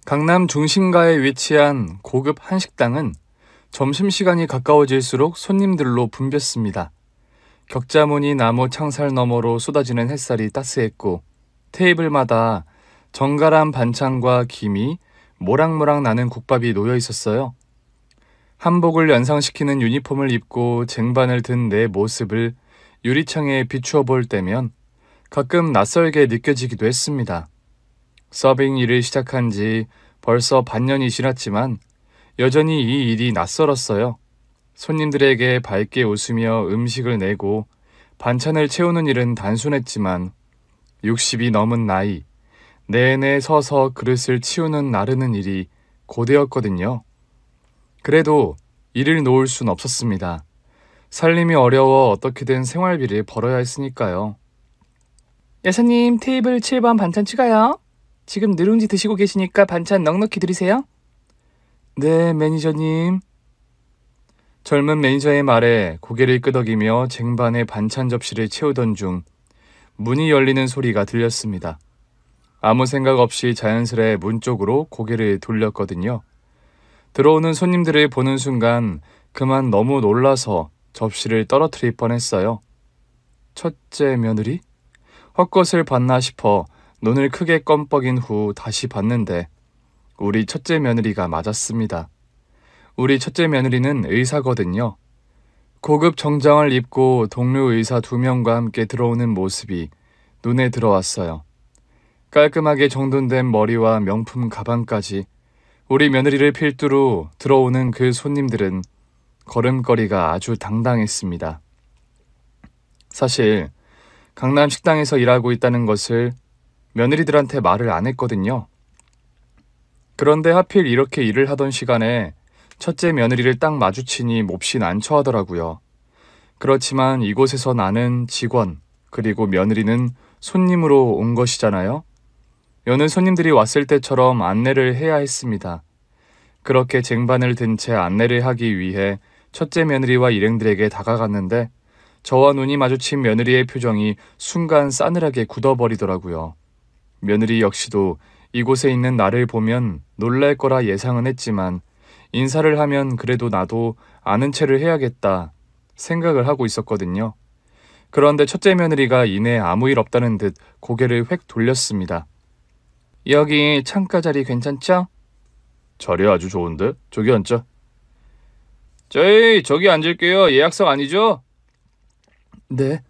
강남 중심가에 위치한 고급 한식당은 점심시간이 가까워질수록 손님들로 붐볐습니다. 격자무늬 나무 창살 너머로 쏟아지는 햇살이 따스했고 테이블마다 정갈한 반찬과 김이 모락모락 나는 국밥이 놓여 있었어요. 한복을 연상시키는 유니폼을 입고 쟁반을 든 내 모습을 유리창에 비추어 볼 때면 가끔 낯설게 느껴지기도 했습니다. 서빙 일을 시작한 지 벌써 반년이 지났지만 여전히 이 일이 낯설었어요. 손님들에게 밝게 웃으며 음식을 내고 반찬을 채우는 일은 단순했지만 60이 넘은 나이, 내내 서서 그릇을 치우는 나르는 일이 고되었거든요. 그래도 일을 놓을 순 없었습니다. 살림이 어려워 어떻게든 생활비를 벌어야 했으니까요. 여사님, 테이블 7번 반찬 추가요. 지금 누룽지 드시고 계시니까 반찬 넉넉히 드리세요. 네, 매니저님. 젊은 매니저의 말에 고개를 끄덕이며 쟁반에 반찬 접시를 채우던 중 문이 열리는 소리가 들렸습니다. 아무 생각 없이 자연스레 문 쪽으로 고개를 돌렸거든요. 들어오는 손님들을 보는 순간 그만 너무 놀라서 접시를 떨어뜨릴 뻔했어요. 첫째 며느리? 헛것을 봤나 싶어 눈을 크게 껌뻑인 후 다시 봤는데 우리 첫째 며느리가 맞았습니다. 우리 첫째 며느리는 의사거든요. 고급 정장을 입고 동료 의사 2명과 함께 들어오는 모습이 눈에 들어왔어요. 깔끔하게 정돈된 머리와 명품 가방까지 우리 며느리를 필두로 들어오는 그 손님들은 걸음걸이가 아주 당당했습니다. 사실 강남 식당에서 일하고 있다는 것을 며느리들한테 말을 안 했거든요. 그런데 하필 이렇게 일을 하던 시간에 첫째 며느리를 딱 마주치니 몹시 난처하더라고요. 그렇지만 이곳에서 나는 직원, 그리고 며느리는 손님으로 온 것이잖아요. 여느 손님들이 왔을 때처럼 안내를 해야 했습니다. 그렇게 쟁반을 든 채 안내를 하기 위해 첫째 며느리와 일행들에게 다가갔는데 저와 눈이 마주친 며느리의 표정이 순간 싸늘하게 굳어버리더라고요. 며느리 역시도 이곳에 있는 나를 보면 놀랄 거라 예상은 했지만 인사를 하면 그래도 나도 아는 체를 해야겠다 생각을 하고 있었거든요. 그런데 첫째 며느리가 이내 아무 일 없다는 듯 고개를 획 돌렸습니다. 여기 창가 자리 괜찮죠? 자리 아주 좋은데? 저기 앉자. 저기 앉을게요. 예약석 아니죠? 네,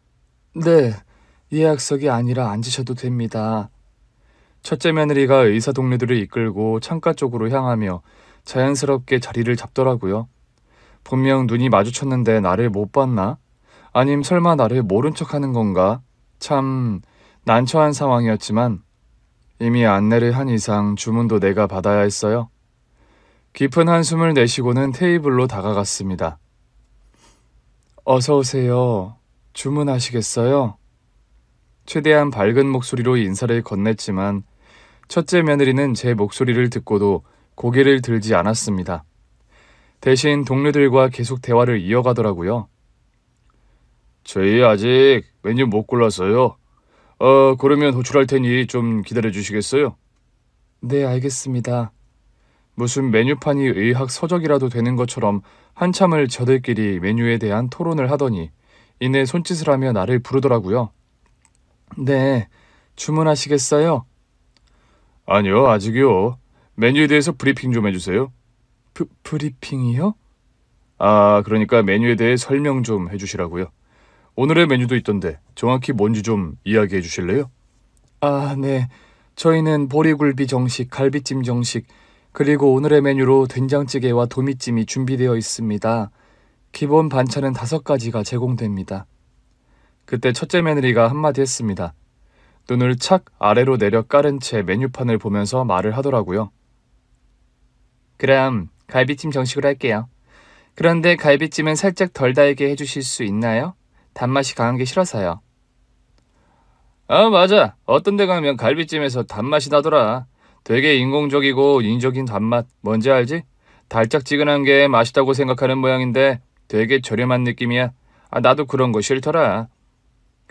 예약석이 아니라 앉으셔도 됩니다. 첫째 며느리가 의사 동료들을 이끌고 창가 쪽으로 향하며 자연스럽게 자리를 잡더라고요. 분명 눈이 마주쳤는데 나를 못 봤나? 아님 설마 나를 모른 척하는 건가? 참 난처한 상황이었지만 이미 안내를 한 이상 주문도 내가 받아야 했어요. 깊은 한숨을 내쉬고는 테이블로 다가갔습니다. 어서 오세요. 주문하시겠어요? 최대한 밝은 목소리로 인사를 건넸지만 첫째 며느리는 제 목소리를 듣고도 고개를 들지 않았습니다. 대신 동료들과 계속 대화를 이어가더라고요. 저희 아직 메뉴 못 골랐어요. 그러면 호출할 테니 좀 기다려 주시겠어요? 네, 알겠습니다. 무슨 메뉴판이 의학 서적이라도 되는 것처럼 한참을 저들끼리 메뉴에 대한 토론을 하더니 이내 손짓을 하며 나를 부르더라고요. 네, 주문하시겠어요? 아니요, 아직이요. 메뉴에 대해서 브리핑 좀 해주세요. 브리핑이요? 그러니까 메뉴에 대해 설명 좀 해주시라고요. 오늘의 메뉴도 있던데 정확히 뭔지 좀 이야기해 주실래요? 네. 저희는 보리굴비 정식, 갈비찜 정식, 그리고 오늘의 메뉴로 된장찌개와 도미찜이 준비되어 있습니다. 기본 반찬은 5가지가 제공됩니다. 그때 첫째 며느리가 한마디 했습니다. 눈을 착 아래로 내려 깔은 채 메뉴판을 보면서 말을 하더라고요. 그럼 갈비찜 정식으로 할게요. 그런데 갈비찜은 살짝 덜 달게 해주실 수 있나요? 단맛이 강한 게 싫어서요. 맞아. 어떤 데 가면 갈비찜에서 단맛이 나더라. 되게 인공적이고 인위적인 단맛. 뭔지 알지? 달짝지근한 게 맛있다고 생각하는 모양인데 되게 저렴한 느낌이야. 나도 그런 거 싫더라.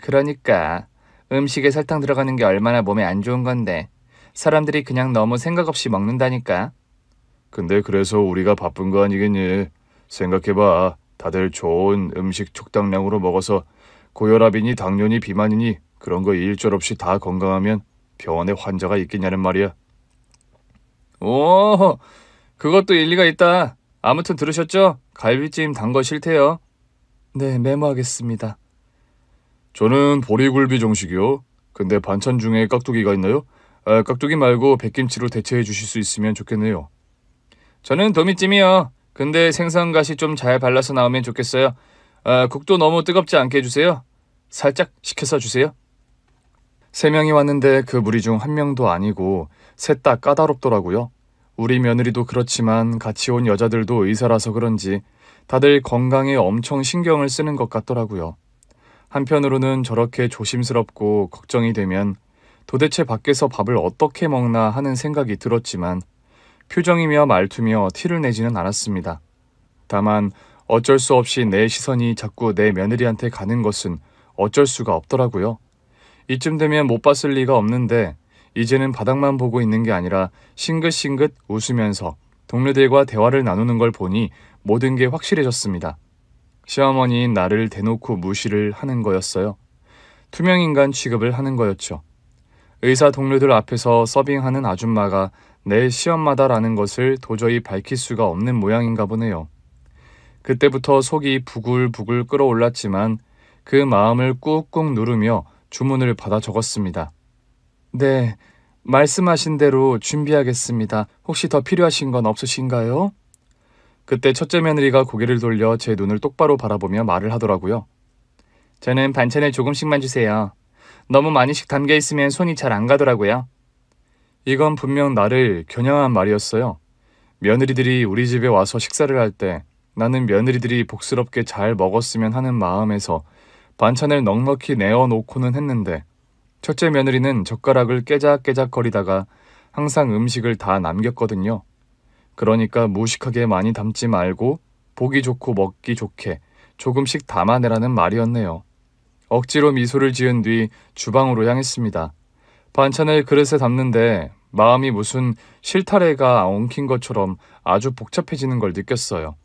그러니까 음식에 설탕 들어가는 게 얼마나 몸에 안 좋은 건데 사람들이 그냥 너무 생각 없이 먹는다니까. 근데 그래서 우리가 바쁜 거 아니겠니? 생각해봐. 다들 좋은 음식 적당량으로 먹어서 고혈압이니 당뇨니 비만이니 그런 거 일절 없이 다 건강하면 병원에 환자가 있겠냐는 말이야. 오, 그것도 일리가 있다. 아무튼 들으셨죠? 갈비찜 단 거 싫대요. 네, 메모하겠습니다. 저는 보리굴비 정식이요. 근데 반찬 중에 깍두기가 있나요? 깍두기 말고 백김치로 대체해 주실 수 있으면 좋겠네요. 저는 도미찜이요. 근데 생선가시 좀 잘 발라서 나오면 좋겠어요. 국도 너무 뜨겁지 않게 해주세요. 살짝 식혀서 주세요. 3명이 왔는데 그 무리 중 1명도 아니고 셋 다 까다롭더라고요. 우리 며느리도 그렇지만 같이 온 여자들도 의사라서 그런지 다들 건강에 엄청 신경을 쓰는 것 같더라고요. 한편으로는 저렇게 조심스럽고 걱정이 되면 도대체 밖에서 밥을 어떻게 먹나 하는 생각이 들었지만 표정이며 말투며 티를 내지는 않았습니다. 다만 어쩔 수 없이 내 시선이 자꾸 내 며느리한테 가는 것은 어쩔 수가 없더라고요. 이쯤 되면 못 봤을 리가 없는데 이제는 바닥만 보고 있는 게 아니라 싱긋싱긋 웃으면서 동료들과 대화를 나누는 걸 보니 모든 게 확실해졌습니다. 시어머니인 나를 대놓고 무시를 하는 거였어요. 투명인간 취급을 하는 거였죠. 의사 동료들 앞에서 서빙하는 아줌마가 내 시엄마다라는 것을 도저히 밝힐 수가 없는 모양인가 보네요. 그때부터 속이 부글부글 끓어올랐지만 그 마음을 꾹꾹 누르며 주문을 받아 적었습니다. 네, 말씀하신 대로 준비하겠습니다. 혹시 더 필요하신 건 없으신가요? 그때 첫째 며느리가 고개를 돌려 제 눈을 똑바로 바라보며 말을 하더라고요. 저는 반찬을 조금씩만 주세요. 너무 많이씩 담겨 있으면 손이 잘 안 가더라고요. 이건 분명 나를 겨냥한 말이었어요. 며느리들이 우리 집에 와서 식사를 할 때 나는 며느리들이 복스럽게 잘 먹었으면 하는 마음에서 반찬을 넉넉히 내어놓고는 했는데 첫째 며느리는 젓가락을 깨작깨작거리다가 항상 음식을 다 남겼거든요. 그러니까 무식하게 많이 담지 말고 보기 좋고 먹기 좋게 조금씩 담아내라는 말이었네요. 억지로 미소를 지은 뒤 주방으로 향했습니다. 반찬을 그릇에 담는데 마음이 무슨 실타래가 엉킨 것처럼 아주 복잡해지는 걸 느꼈어요.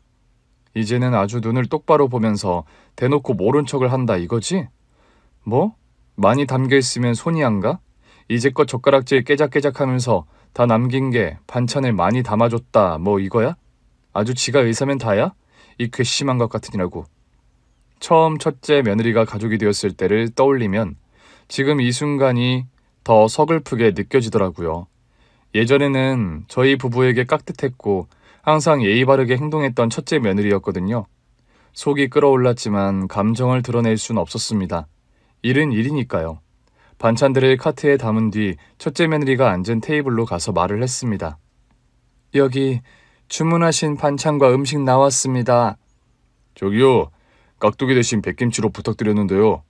이제는 아주 눈을 똑바로 보면서 대놓고 모른 척을 한다 이거지? 뭐? 많이 담겨 있으면 손이 안 가? 이제껏 젓가락질 깨작깨작하면서 다 남긴 게 반찬을 많이 담아줬다 뭐 이거야? 아주 지가 의사면 다야? 이 괘씸한 것 같으니라고. 처음 첫째 며느리가 가족이 되었을 때를 떠올리면 지금 이 순간이 더 서글프게 느껴지더라고요. 예전에는 저희 부부에게 깍듯했고 항상 예의 바르게 행동했던 첫째 며느리였거든요. 속이 끓어올랐지만 감정을 드러낼 순 없었습니다. 일은 일이니까요. 반찬들을 카트에 담은 뒤 첫째 며느리가 앉은 테이블로 가서 말을 했습니다. 여기 주문하신 반찬과 음식 나왔습니다. 저기요, 깍두기 대신 백김치로 부탁드렸는데요.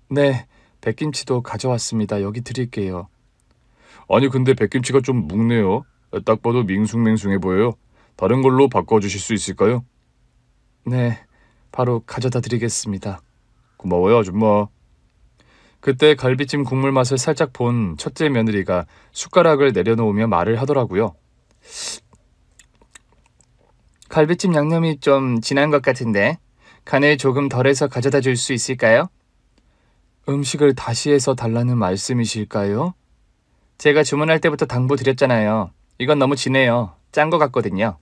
네, 백김치도 가져왔습니다. 여기 드릴게요. 아니 근데 백김치가 좀 묵네요. 딱 봐도 밍숭맹숭해 보여요. 다른 걸로 바꿔주실 수 있을까요? 네, 바로 가져다 드리겠습니다. 고마워요 아줌마. 그때 갈비찜 국물 맛을 살짝 본 첫째 며느리가 숟가락을 내려놓으며 말을 하더라고요. 갈비찜 양념이 좀 진한 것 같은데 간을 조금 덜해서 가져다 줄 수 있을까요? 음식을 다시 해서 달라는 말씀이실까요? 제가 주문할 때부터 당부드렸잖아요. 이건 너무 진해요. 짠 것 같거든요.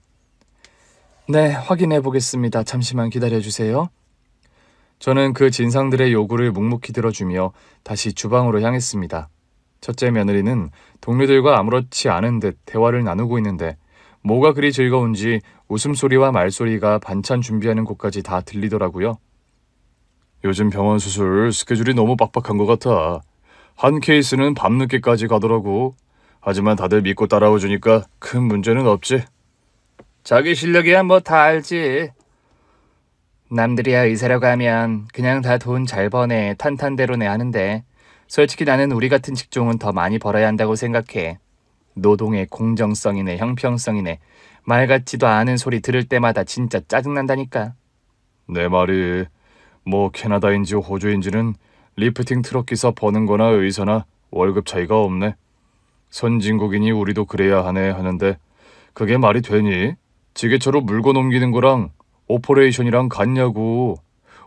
네, 확인해 보겠습니다. 잠시만 기다려주세요. 저는 그 진상들의 요구를 묵묵히 들어주며 다시 주방으로 향했습니다. 첫째 며느리는 동료들과 아무렇지 않은 듯 대화를 나누고 있는데 뭐가 그리 즐거운지 웃음소리와 말소리가 반찬 준비하는 곳까지 다 들리더라고요. 요즘 병원 수술 스케줄이 너무 빡빡한 것 같아. 한 케이스는 밤늦게까지 가더라고. 하지만 다들 믿고 따라와 주니까 큰 문제는 없지. 자기 실력이야 뭐 다 알지. 남들이야 의사라고 하면 그냥 다 돈 잘 버네 탄탄대로내 하는데 솔직히 나는 우리 같은 직종은 더 많이 벌어야 한다고 생각해. 노동의 공정성이네 형평성이네 말 같지도 않은 소리 들을 때마다 진짜 짜증난다니까. 내 말이 뭐 캐나다인지 호주인지는 리프팅 트럭 기사 버는 거나 의사나 월급 차이가 없네. 선진국이니 우리도 그래야 하네 하는데 그게 말이 되니? 지게차로 물건 옮기는 거랑 오퍼레이션이랑 같냐고.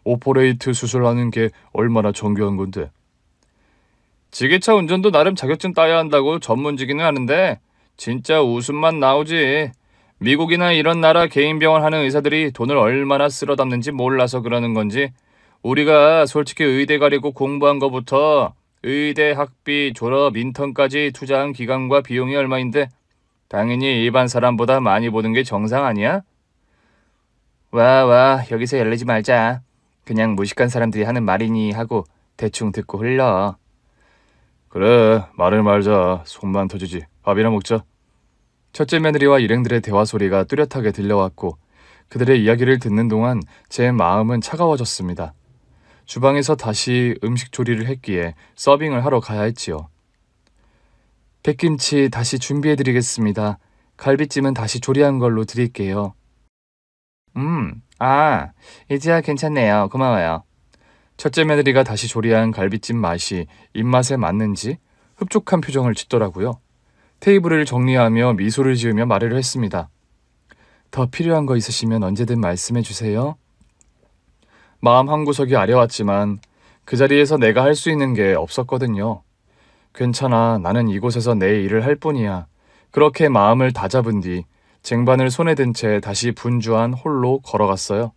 오퍼레이트 수술하는 게 얼마나 정교한 건데. 지게차 운전도 나름 자격증 따야 한다고 전문직이는 하는데 진짜 웃음만 나오지. 미국이나 이런 나라 개인 병원 하는 의사들이 돈을 얼마나 쓸어 담는지 몰라서 그러는 건지 우리가 솔직히 의대 가려고 공부한 거부터 의대 학비, 졸업, 인턴까지 투자한 기간과 비용이 얼마인데 당연히 일반 사람보다 많이 보는 게 정상 아니야? 와, 여기서 열내지 말자. 그냥 무식한 사람들이 하는 말이니 하고 대충 듣고 흘러. 그래, 말을 말자. 속만 터지지. 밥이나 먹자. 첫째 며느리와 일행들의 대화 소리가 뚜렷하게 들려왔고 그들의 이야기를 듣는 동안 제 마음은 차가워졌습니다. 주방에서 다시 음식 조리를 했기에 서빙을 하러 가야 했지요. 백김치 다시 준비해드리겠습니다. 갈비찜은 다시 조리한 걸로 드릴게요. 이제야 괜찮네요. 고마워요. 첫째 며느리가 다시 조리한 갈비찜 맛이 입맛에 맞는지 흡족한 표정을 짓더라고요. 테이블을 정리하며 미소를 지으며 말을 했습니다. 더 필요한 거 있으시면 언제든 말씀해 주세요. 마음 한구석이 아려왔지만 그 자리에서 내가 할 수 있는 게 없었거든요. 괜찮아, 나는 이곳에서 내 일을 할 뿐이야. 그렇게 마음을 다잡은 뒤 쟁반을 손에 든 채 다시 분주한 홀로 걸어갔어요.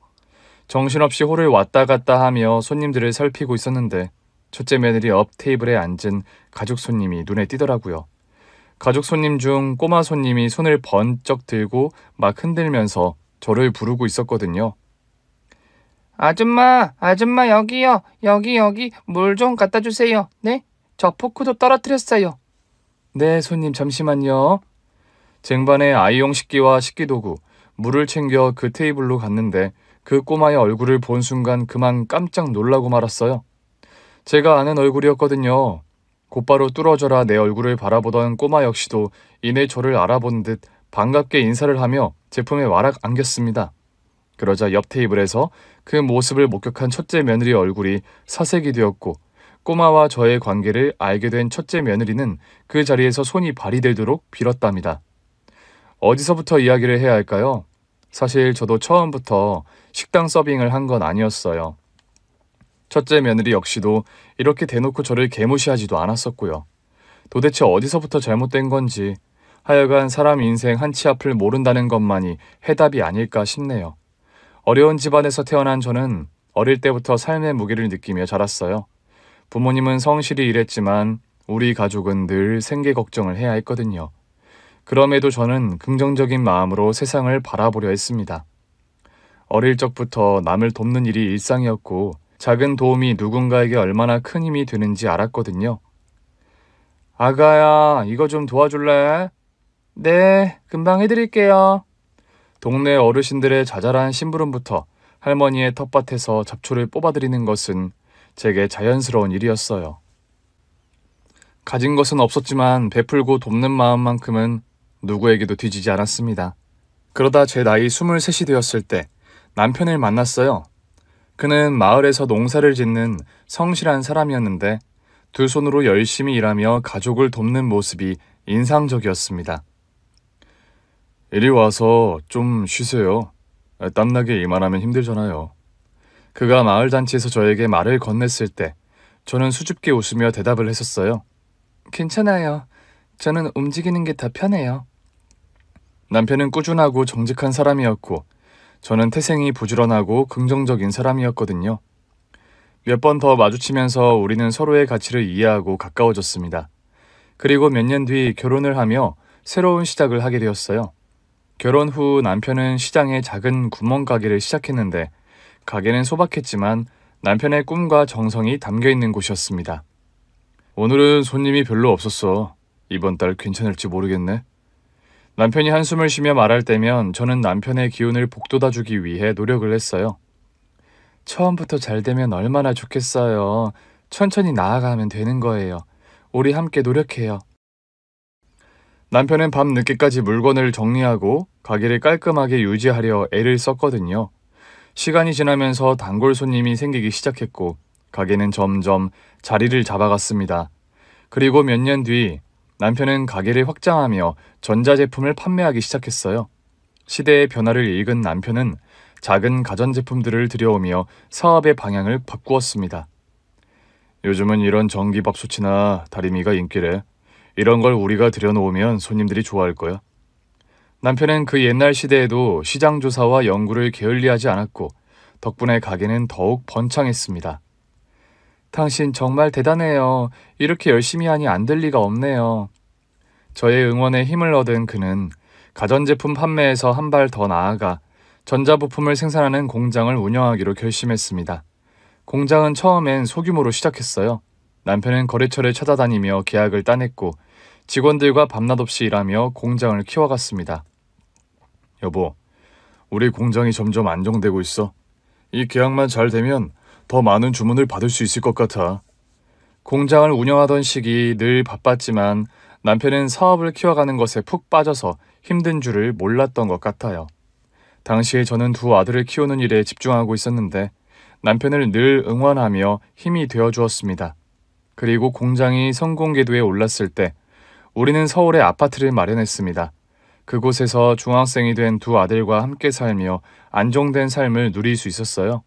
정신없이 홀을 왔다 갔다 하며 손님들을 살피고 있었는데 첫째 며느리 옆 테이블에 앉은 가족 손님이 눈에 띄더라고요. 가족 손님 중 꼬마 손님이 손을 번쩍 들고 막 흔들면서 저를 부르고 있었거든요. 아줌마 여기요. 여기 물 좀 갖다 주세요. 네? 저 포크도 떨어뜨렸어요. 네, 손님 잠시만요. 쟁반에 아이용 식기와 식기도구, 물을 챙겨 그 테이블로 갔는데 그 꼬마의 얼굴을 본 순간 그만 깜짝 놀라고 말았어요. 제가 아는 얼굴이었거든요. 곧바로 뚫어져라 내 얼굴을 바라보던 꼬마 역시도 이내 저를 알아본 듯 반갑게 인사를 하며 제품에 와락 안겼습니다. 그러자 옆 테이블에서 그 모습을 목격한 첫째 며느리 얼굴이 사색이 되었고 꼬마와 저의 관계를 알게 된 첫째 며느리는 그 자리에서 손이 발이 들도록 빌었답니다. 어디서부터 이야기를 해야 할까요? 사실 저도 처음부터 식당 서빙을 한 건 아니었어요. 첫째 며느리 역시도 이렇게 대놓고 저를 개무시하지도 않았었고요. 도대체 어디서부터 잘못된 건지 하여간 사람 인생 한 치 앞을 모른다는 것만이 해답이 아닐까 싶네요. 어려운 집안에서 태어난 저는 어릴 때부터 삶의 무게를 느끼며 자랐어요. 부모님은 성실히 일했지만 우리 가족은 늘 생계 걱정을 해야 했거든요. 그럼에도 저는 긍정적인 마음으로 세상을 바라보려 했습니다. 어릴 적부터 남을 돕는 일이 일상이었고 작은 도움이 누군가에게 얼마나 큰 힘이 되는지 알았거든요. 아가야, 이거 좀 도와줄래? 네, 금방 해드릴게요. 동네 어르신들의 자잘한 심부름부터 할머니의 텃밭에서 잡초를 뽑아드리는 것은 제게 자연스러운 일이었어요. 가진 것은 없었지만 베풀고 돕는 마음만큼은 누구에게도 뒤지지 않았습니다. 그러다 제 나이 23이 되었을 때 남편을 만났어요. 그는 마을에서 농사를 짓는 성실한 사람이었는데 두 손으로 열심히 일하며 가족을 돕는 모습이 인상적이었습니다. 이리 와서 좀 쉬세요. 땀나게 일만 하면 힘들잖아요. 그가 마을 잔치에서 저에게 말을 건넸을 때 저는 수줍게 웃으며 대답을 했었어요. 괜찮아요. 저는 움직이는 게 더 편해요. 남편은 꾸준하고 정직한 사람이었고 저는 태생이 부지런하고 긍정적인 사람이었거든요. 몇 번 더 마주치면서 우리는 서로의 가치를 이해하고 가까워졌습니다. 그리고 몇 년 뒤 결혼을 하며 새로운 시작을 하게 되었어요. 결혼 후 남편은 시장에 작은 구멍가게를 시작했는데 가게는 소박했지만 남편의 꿈과 정성이 담겨있는 곳이었습니다. 오늘은 손님이 별로 없었어. 이번 달 괜찮을지 모르겠네. 남편이 한숨을 쉬며 말할 때면 저는 남편의 기운을 북돋아주기 위해 노력을 했어요. 처음부터 잘 되면 얼마나 좋겠어요. 천천히 나아가면 되는 거예요. 우리 함께 노력해요. 남편은 밤 늦게까지 물건을 정리하고 가게를 깔끔하게 유지하려 애를 썼거든요. 시간이 지나면서 단골 손님이 생기기 시작했고 가게는 점점 자리를 잡아갔습니다. 그리고 몇 년 뒤 남편은 가게를 확장하며 전자제품을 판매하기 시작했어요. 시대의 변화를 읽은 남편은 작은 가전제품들을 들여오며 사업의 방향을 바꾸었습니다. 요즘은 이런 전기밥솥이나 다리미가 인기래. 이런 걸 우리가 들여놓으면 손님들이 좋아할 거야. 남편은 그 옛날 시대에도 시장 조사와 연구를 게을리하지 않았고 덕분에 가게는 더욱 번창했습니다. 당신 정말 대단해요. 이렇게 열심히 하니 안 될 리가 없네요. 저의 응원에 힘을 얻은 그는 가전제품 판매에서 한 발 더 나아가 전자부품을 생산하는 공장을 운영하기로 결심했습니다. 공장은 처음엔 소규모로 시작했어요. 남편은 거래처를 찾아다니며 계약을 따냈고 직원들과 밤낮 없이 일하며 공장을 키워갔습니다. 여보, 우리 공장이 점점 안정되고 있어. 이 계약만 잘 되면 더 많은 주문을 받을 수 있을 것 같아. 공장을 운영하던 시기 늘 바빴지만 남편은 사업을 키워가는 것에 푹 빠져서 힘든 줄을 몰랐던 것 같아요. 당시에 저는 두 아들을 키우는 일에 집중하고 있었는데 남편을 늘 응원하며 힘이 되어 주었습니다. 그리고 공장이 성공 궤도에 올랐을 때 우리는 서울에 아파트를 마련했습니다. 그곳에서 중학생이 된 두 아들과 함께 살며 안정된 삶을 누릴 수 있었어요.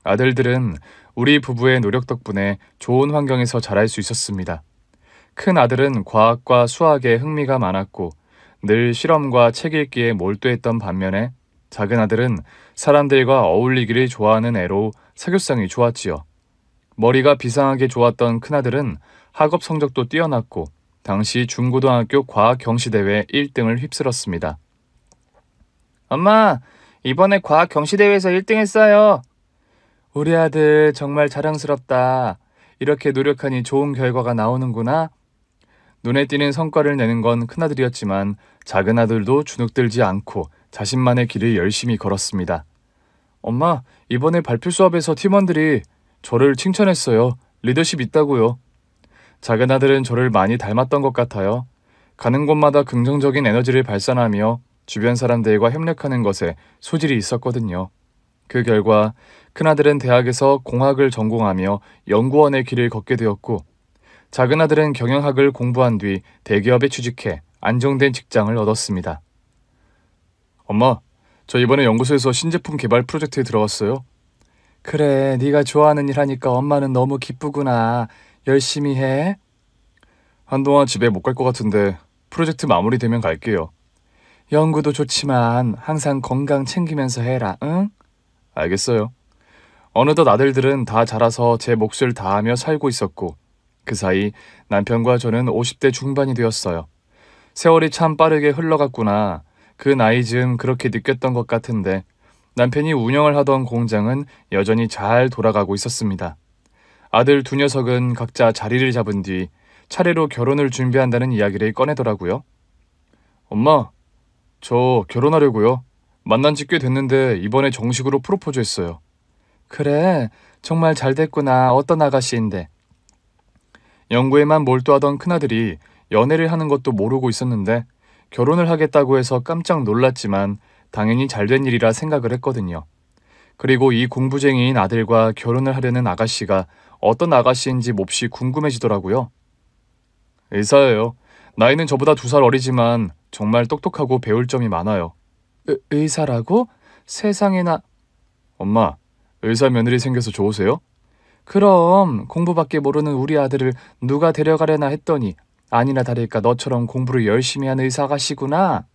아들들은 우리 부부의 노력 덕분에 좋은 환경에서 자랄 수 있었습니다. 큰 아들은 과학과 수학에 흥미가 많았고 늘 실험과 책 읽기에 몰두했던 반면에 작은 아들은 사람들과 어울리기를 좋아하는 애로 사교성이 좋았지요. 머리가 비상하게 좋았던 큰아들은 학업 성적도 뛰어났고 당시 중고등학교 과학 경시대회 1등을 휩쓸었습니다. 엄마, 이번에 과학 경시대회에서 1등 했어요. 우리 아들 정말 자랑스럽다. 이렇게 노력하니 좋은 결과가 나오는구나. 눈에 띄는 성과를 내는 건 큰아들이었지만 작은 아들도 주눅들지 않고 자신만의 길을 열심히 걸었습니다. 엄마, 이번에 발표 수업에서 팀원들이 저를 칭찬했어요. 리더십 있다고요. 작은 아들은 저를 많이 닮았던 것 같아요. 가는 곳마다 긍정적인 에너지를 발산하며 주변 사람들과 협력하는 것에 소질이 있었거든요. 그 결과 큰아들은 대학에서 공학을 전공하며 연구원의 길을 걷게 되었고 작은 아들은 경영학을 공부한 뒤 대기업에 취직해 안정된 직장을 얻었습니다. 엄마, 저 이번에 연구소에서 신제품 개발 프로젝트에 들어갔어요. 그래, 네가 좋아하는 일 하니까 엄마는 너무 기쁘구나. 열심히 해. 한동안 집에 못 갈 것 같은데 프로젝트 마무리되면 갈게요. 연구도 좋지만 항상 건강 챙기면서 해라, 응? 알겠어요. 어느덧 아들들은 다 자라서 제 몫을 다하며 살고 있었고 그 사이 남편과 저는 50대 중반이 되었어요. 세월이 참 빠르게 흘러갔구나. 그 나이 즈음 그렇게 느꼈던 것 같은데 남편이 운영을 하던 공장은 여전히 잘 돌아가고 있었습니다. 아들 두 녀석은 각자 자리를 잡은 뒤 차례로 결혼을 준비한다는 이야기를 꺼내더라고요. 엄마, 저 결혼하려고요. 만난 지 꽤 됐는데 이번에 정식으로 프로포즈 했어요. 그래, 정말 잘 됐구나. 어떤 아가씨인데? 연구에만 몰두하던 큰아들이 연애를 하는 것도 모르고 있었는데 결혼을 하겠다고 해서 깜짝 놀랐지만 당연히 잘된 일이라 생각을 했거든요. 그리고 이 공부쟁이인 아들과 결혼을 하려는 아가씨가 어떤 아가씨인지 몹시 궁금해지더라고요. 의사예요. 나이는 저보다 2살 어리지만 정말 똑똑하고 배울 점이 많아요. 의사라고? 세상에나. 엄마, 의사 며느리 생겨서 좋으세요? 그럼 공부밖에 모르는 우리 아들을 누가 데려가려나 했더니 아니나 다를까 너처럼 공부를 열심히 하는 의사 아가씨구나.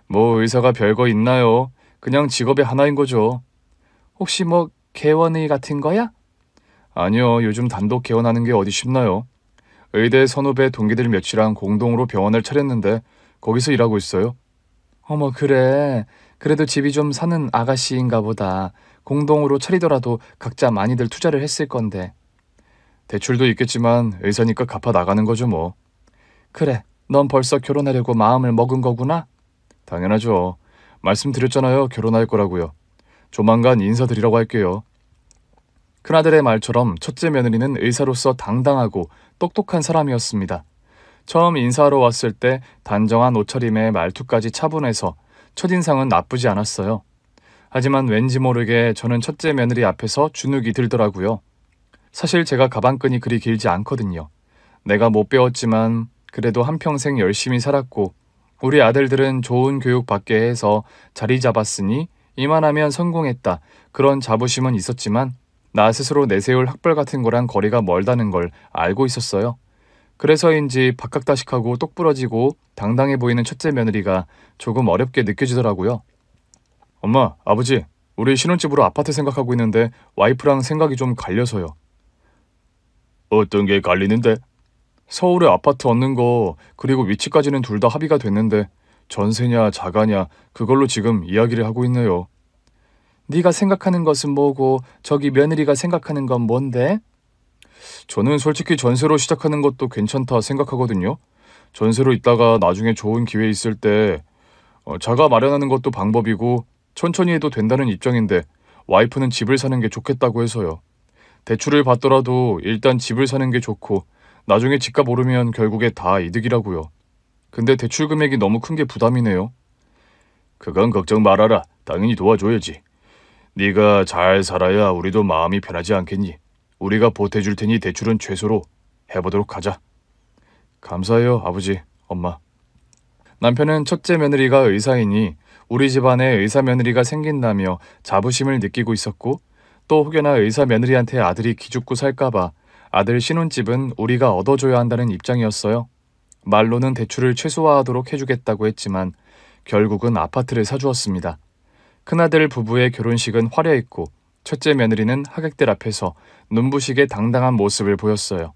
뭐 의사가 별거 있나요? 그냥 직업의 하나인 거죠. 혹시 뭐 개원의 같은 거야? 아니요, 요즘 단독 개원하는 게 어디 쉽나요? 의대 선후배 동기들 몇이랑 공동으로 병원을 차렸는데 거기서 일하고 있어요. 어머, 그래. 그래도 집이 좀 사는 아가씨인가 보다. 공동으로 차리더라도 각자 많이들 투자를 했을 건데. 대출도 있겠지만 의사니까 갚아 나가는 거죠 뭐. 그래, 넌 벌써 결혼하려고 마음을 먹은 거구나? 당연하죠. 말씀드렸잖아요, 결혼할 거라고요. 조만간 인사드리라고 할게요. 큰아들의 말처럼 첫째 며느리는 의사로서 당당하고 똑똑한 사람이었습니다. 처음 인사하러 왔을 때 단정한 옷차림에 말투까지 차분해서 첫인상은 나쁘지 않았어요. 하지만 왠지 모르게 저는 첫째 며느리 앞에서 주눅이 들더라고요. 사실 제가 가방끈이 그리 길지 않거든요. 내가 못 배웠지만 그래도 한평생 열심히 살았고 우리 아들들은 좋은 교육 받게 해서 자리 잡았으니 이만하면 성공했다. 그런 자부심은 있었지만 나 스스로 내세울 학벌 같은 거랑 거리가 멀다는 걸 알고 있었어요. 그래서인지 박학다식하고 똑부러지고 당당해 보이는 첫째 며느리가 조금 어렵게 느껴지더라고요. 엄마, 아버지, 우리 신혼집으로 아파트 생각하고 있는데 와이프랑 생각이 좀 갈려서요. 어떤 게 갈리는데? 서울에 아파트 얻는 거 그리고 위치까지는 둘 다 합의가 됐는데 전세냐 자가냐 그걸로 지금 이야기를 하고 있네요. 네가 생각하는 것은 뭐고 저기 며느리가 생각하는 건 뭔데? 저는 솔직히 전세로 시작하는 것도 괜찮다 생각하거든요. 전세로 있다가 나중에 좋은 기회 있을 때 자가 마련하는 것도 방법이고 천천히 해도 된다는 입장인데 와이프는 집을 사는 게 좋겠다고 해서요. 대출을 받더라도 일단 집을 사는 게 좋고 나중에 집값 오르면 결국에 다 이득이라고요. 근데 대출 금액이 너무 큰 게 부담이네요. 그건 걱정 말아라. 당연히 도와줘야지. 네가 잘 살아야 우리도 마음이 편하지 않겠니? 우리가 보태줄 테니 대출은 최소로 해보도록 하자. 감사해요, 아버지, 엄마. 남편은 첫째 며느리가 의사이니 우리 집안에 의사 며느리가 생긴다며 자부심을 느끼고 있었고 또 혹여나 의사 며느리한테 아들이 기죽고 살까봐 아들 신혼집은 우리가 얻어줘야 한다는 입장이었어요. 말로는 대출을 최소화하도록 해주겠다고 했지만 결국은 아파트를 사주었습니다. 큰아들 부부의 결혼식은 화려했고 첫째 며느리는 하객들 앞에서 눈부시게 당당한 모습을 보였어요.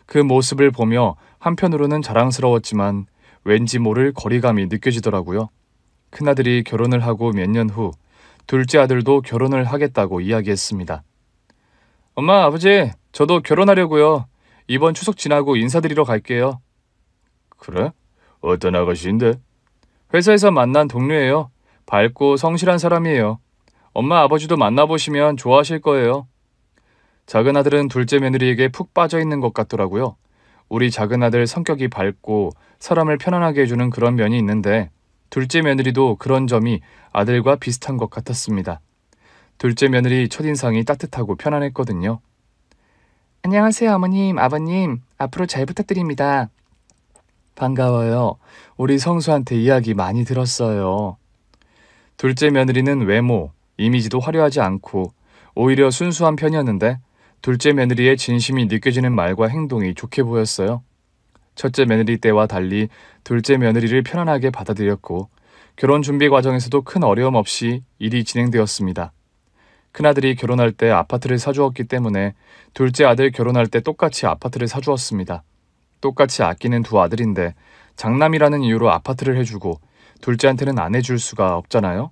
그 모습을 보며 한편으로는 자랑스러웠지만 왠지 모를 거리감이 느껴지더라고요. 큰아들이 결혼을 하고 몇 년 후 둘째 아들도 결혼을 하겠다고 이야기했습니다. 엄마, 아버지, 저도 결혼하려고요. 이번 추석 지나고 인사드리러 갈게요. 그래? 어떤 아가씨인데? 회사에서 만난 동료예요. 밝고 성실한 사람이에요. 엄마, 아버지도 만나보시면 좋아하실 거예요. 작은 아들은 둘째 며느리에게 푹 빠져 있는 것 같더라고요. 우리 작은 아들 성격이 밝고 사람을 편안하게 해주는 그런 면이 있는데 둘째 며느리도 그런 점이 아들과 비슷한 것 같았습니다. 둘째 며느리 첫인상이 따뜻하고 편안했거든요. 안녕하세요, 어머님, 아버님. 앞으로 잘 부탁드립니다. 반가워요. 우리 성수한테 이야기 많이 들었어요. 둘째 며느리는 외모, 이미지도 화려하지 않고 오히려 순수한 편이었는데 둘째 며느리의 진심이 느껴지는 말과 행동이 좋게 보였어요. 첫째 며느리 때와 달리 둘째 며느리를 편안하게 받아들였고 결혼 준비 과정에서도 큰 어려움 없이 일이 진행되었습니다. 큰아들이 결혼할 때 아파트를 사주었기 때문에 둘째 아들 결혼할 때 똑같이 아파트를 사주었습니다. 똑같이 아끼는 두 아들인데 장남이라는 이유로 아파트를 해주고 둘째한테는 안 해줄 수가 없잖아요.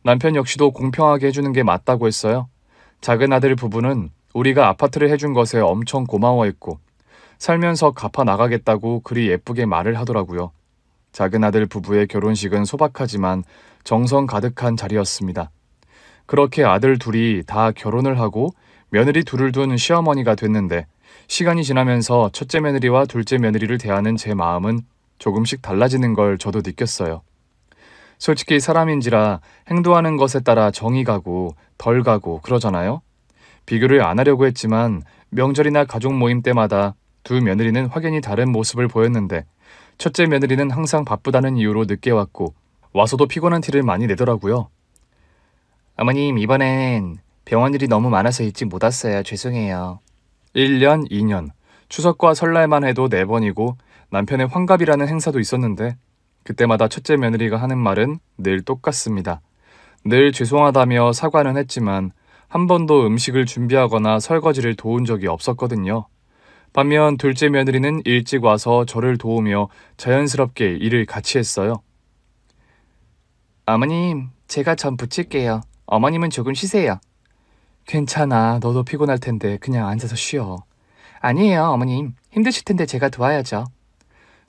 남편 역시도 공평하게 해주는 게 맞다고 했어요. 작은 아들 부부는 우리가 아파트를 해준 것에 엄청 고마워했고 살면서 갚아 나가겠다고 그리 예쁘게 말을 하더라고요. 작은 아들 부부의 결혼식은 소박하지만 정성 가득한 자리였습니다. 그렇게 아들 둘이 다 결혼을 하고 며느리 둘을 둔 시어머니가 됐는데 시간이 지나면서 첫째 며느리와 둘째 며느리를 대하는 제 마음은 조금씩 달라지는 걸 저도 느꼈어요. 솔직히 사람인지라 행동하는 것에 따라 정이 가고 덜 가고 그러잖아요. 비교를 안 하려고 했지만 명절이나 가족 모임 때마다 두 며느리는 확연히 다른 모습을 보였는데 첫째 며느리는 항상 바쁘다는 이유로 늦게 왔고 와서도 피곤한 티를 많이 내더라고요. 어머님, 이번엔 병원 일이 너무 많아서 일찍 못 왔어요. 죄송해요. 1년, 2년, 추석과 설날만 해도 4번이고 남편의 환갑이라는 행사도 있었는데 그때마다 첫째 며느리가 하는 말은 늘 똑같습니다. 늘 죄송하다며 사과는 했지만 한 번도 음식을 준비하거나 설거지를 도운 적이 없었거든요. 반면 둘째 며느리는 일찍 와서 저를 도우며 자연스럽게 일을 같이 했어요. 어머님, 제가 전 부칠게요. 어머님은 조금 쉬세요. 괜찮아. 너도 피곤할 텐데 그냥 앉아서 쉬어. 아니에요, 어머님. 힘드실 텐데 제가 도와야죠.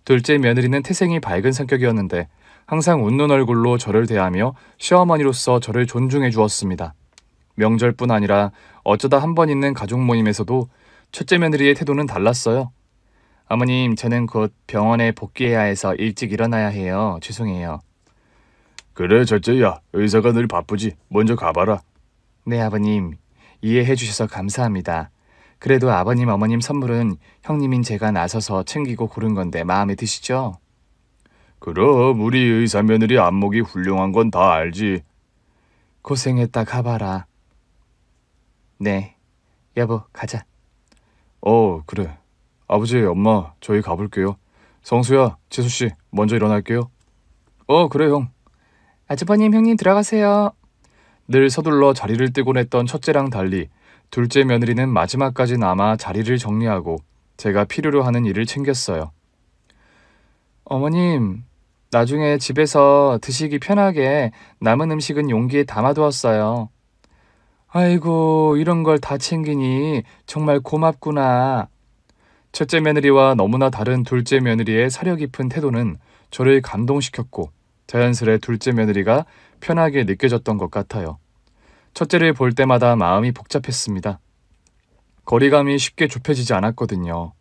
둘째 며느리는 태생이 밝은 성격이었는데 항상 웃는 얼굴로 저를 대하며 시어머니로서 저를 존중해 주었습니다. 명절뿐 아니라 어쩌다 한 번 있는 가족 모임에서도 첫째 며느리의 태도는 달랐어요. 어머님, 저는 곧 병원에 복귀해야 해서 일찍 일어나야 해요. 죄송해요. 그래, 첫째야. 의사가 늘 바쁘지. 먼저 가봐라. 네, 아버님. 이해해 주셔서 감사합니다. 그래도 아버님, 어머님 선물은 형님인 제가 나서서 챙기고 고른 건데 마음에 드시죠? 그럼 우리 의사 며느리 안목이 훌륭한 건 다 알지. 고생했다 가봐라. 네, 여보, 가자. 그래. 아버지, 엄마, 저희 가볼게요. 성수야, 지수씨, 먼저 일어날게요. 그래, 형. 아주버님, 형님 들어가세요. 늘 서둘러 자리를 뜨곤 했던 첫째랑 달리 둘째 며느리는 마지막까지 남아 자리를 정리하고 제가 필요로 하는 일을 챙겼어요. 어머님, 나중에 집에서 드시기 편하게 남은 음식은 용기에 담아두었어요. 아이고, 이런 걸 다 챙기니 정말 고맙구나. 첫째 며느리와 너무나 다른 둘째 며느리의 사려 깊은 태도는 저를 감동시켰고 자연스레 둘째 며느리가 편하게 느껴졌던 것 같아요. 첫째를 볼 때마다 마음이 복잡했습니다. 거리감이 쉽게 좁혀지지 않았거든요.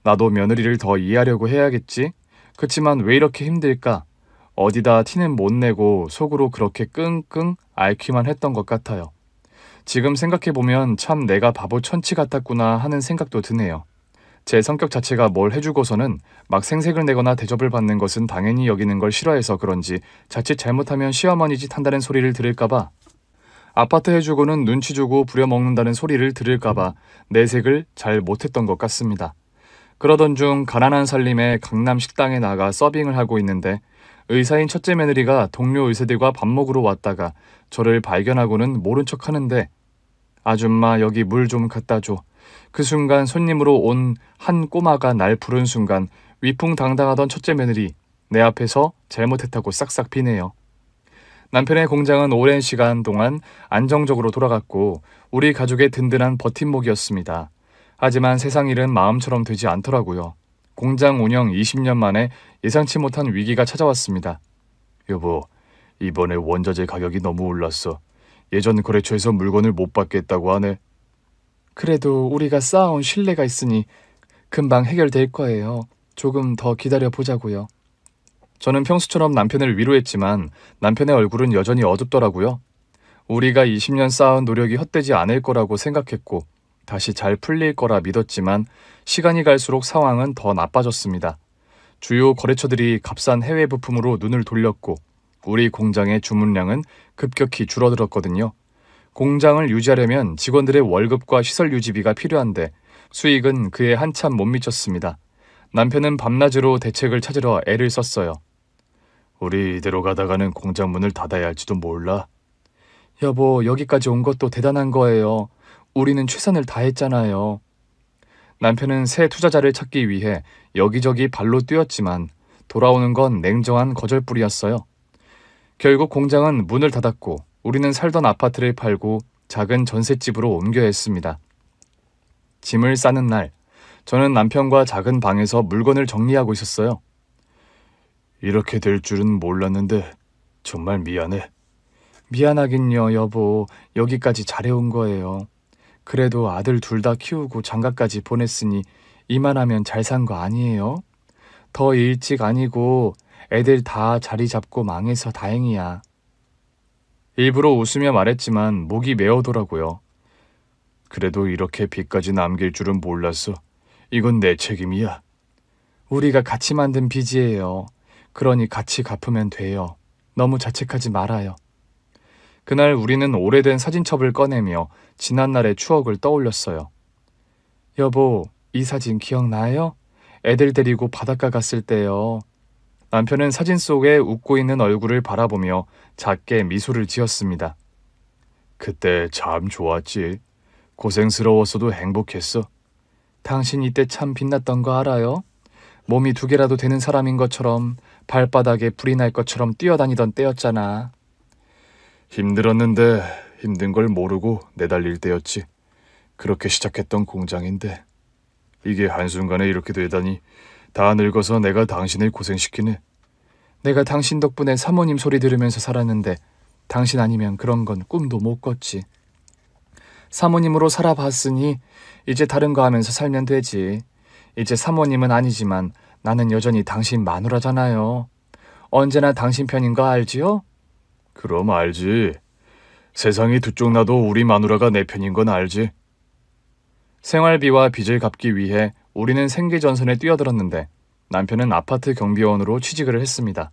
나도 며느리를 더 이해하려고 해야겠지? 그치만 왜 이렇게 힘들까? 어디다 티는 못 내고 속으로 그렇게 끙끙 앓기만 했던 것 같아요. 지금 생각해보면 참 내가 바보 천치 같았구나 하는 생각도 드네요. 제 성격 자체가 뭘 해주고서는 막 생색을 내거나 대접을 받는 것은 당연히 여기는 걸 싫어해서 그런지 자칫 잘못하면 시어머니 짓 한다는 소리를 들을까봐, 아파트 해주고는 눈치 주고 부려먹는다는 소리를 들을까봐 내색을 잘 못했던 것 같습니다. 그러던 중 가난한 살림에 강남 식당에 나가 서빙을 하고 있는데 의사인 첫째 며느리가 동료 의사들과 밥 먹으러 왔다가 저를 발견하고는 모른 척 하는데, 아줌마 여기 물 좀 갖다 줘. 그 순간 손님으로 온 한 꼬마가 날 부른 순간 위풍당당하던 첫째 며느리 내 앞에서 잘못했다고 싹싹 비네요. 남편의 공장은 오랜 시간 동안 안정적으로 돌아갔고 우리 가족의 든든한 버팀목이었습니다. 하지만 세상 일은 마음처럼 되지 않더라고요. 공장 운영 20년 만에 예상치 못한 위기가 찾아왔습니다. 여보, 이번에 원자재 가격이 너무 올랐어. 예전 거래처에서 물건을 못 받겠다고 하네. 그래도 우리가 쌓아온 신뢰가 있으니 금방 해결될 거예요. 조금 더 기다려 보자고요. 저는 평소처럼 남편을 위로했지만 남편의 얼굴은 여전히 어둡더라고요. 우리가 20년 쌓아온 노력이 헛되지 않을 거라고 생각했고 다시 잘 풀릴 거라 믿었지만 시간이 갈수록 상황은 더 나빠졌습니다. 주요 거래처들이 값싼 해외 부품으로 눈을 돌렸고 우리 공장의 주문량은 급격히 줄어들었거든요. 공장을 유지하려면 직원들의 월급과 시설 유지비가 필요한데 수익은 그에 한참 못 미쳤습니다. 남편은 밤낮으로 대책을 찾으러 애를 썼어요. 우리 이대로 가다가는 공장 문을 닫아야 할지도 몰라. 여보, 여기까지 온 것도 대단한 거예요. 우리는 최선을 다했잖아요. 남편은 새 투자자를 찾기 위해 여기저기 발로 뛰었지만 돌아오는 건 냉정한 거절뿐이었어요. 결국 공장은 문을 닫았고 우리는 살던 아파트를 팔고 작은 전셋집으로 옮겨야 했습니다. 짐을 싸는 날, 저는 남편과 작은 방에서 물건을 정리하고 있었어요. 이렇게 될 줄은 몰랐는데 정말 미안해. 미안하긴요, 여보. 여기까지 잘해온 거예요. 그래도 아들 둘 다 키우고 장가까지 보냈으니 이만하면 잘 산 거 아니에요? 더 일찍 아니고 애들 다 자리 잡고 망해서 다행이야. 일부러 웃으며 말했지만 목이 메어더라고요. 그래도 이렇게 빚까지 남길 줄은 몰랐어. 이건 내 책임이야. 우리가 같이 만든 빚이에요. 그러니 같이 갚으면 돼요. 너무 자책하지 말아요. 그날 우리는 오래된 사진첩을 꺼내며 지난날의 추억을 떠올렸어요. 여보, 이 사진 기억나요? 애들 데리고 바닷가 갔을 때요. 남편은 사진 속에 웃고 있는 얼굴을 바라보며 작게 미소를 지었습니다. 그때 참 좋았지. 고생스러웠어도 행복했어. 당신 이때 참 빛났던 거 알아요? 몸이 두 개라도 되는 사람인 것처럼 발바닥에 불이 날 것처럼 뛰어다니던 때였잖아. 힘들었는데 힘든 걸 모르고 내달릴 때였지. 그렇게 시작했던 공장인데 이게 한순간에 이렇게 되다니. 다 늙어서 내가 당신을 고생시키네. 내가 당신 덕분에 사모님 소리 들으면서 살았는데 당신 아니면 그런 건 꿈도 못 꿨지. 사모님으로 살아봤으니 이제 다른 거 하면서 살면 되지. 이제 사모님은 아니지만 나는 여전히 당신 마누라잖아요. 언제나 당신 편인 거 알지요? 그럼 알지. 세상이 두 쪽 나도 우리 마누라가 내 편인 건 알지. 생활비와 빚을 갚기 위해 우리는 생계전선에 뛰어들었는데 남편은 아파트 경비원으로 취직을 했습니다.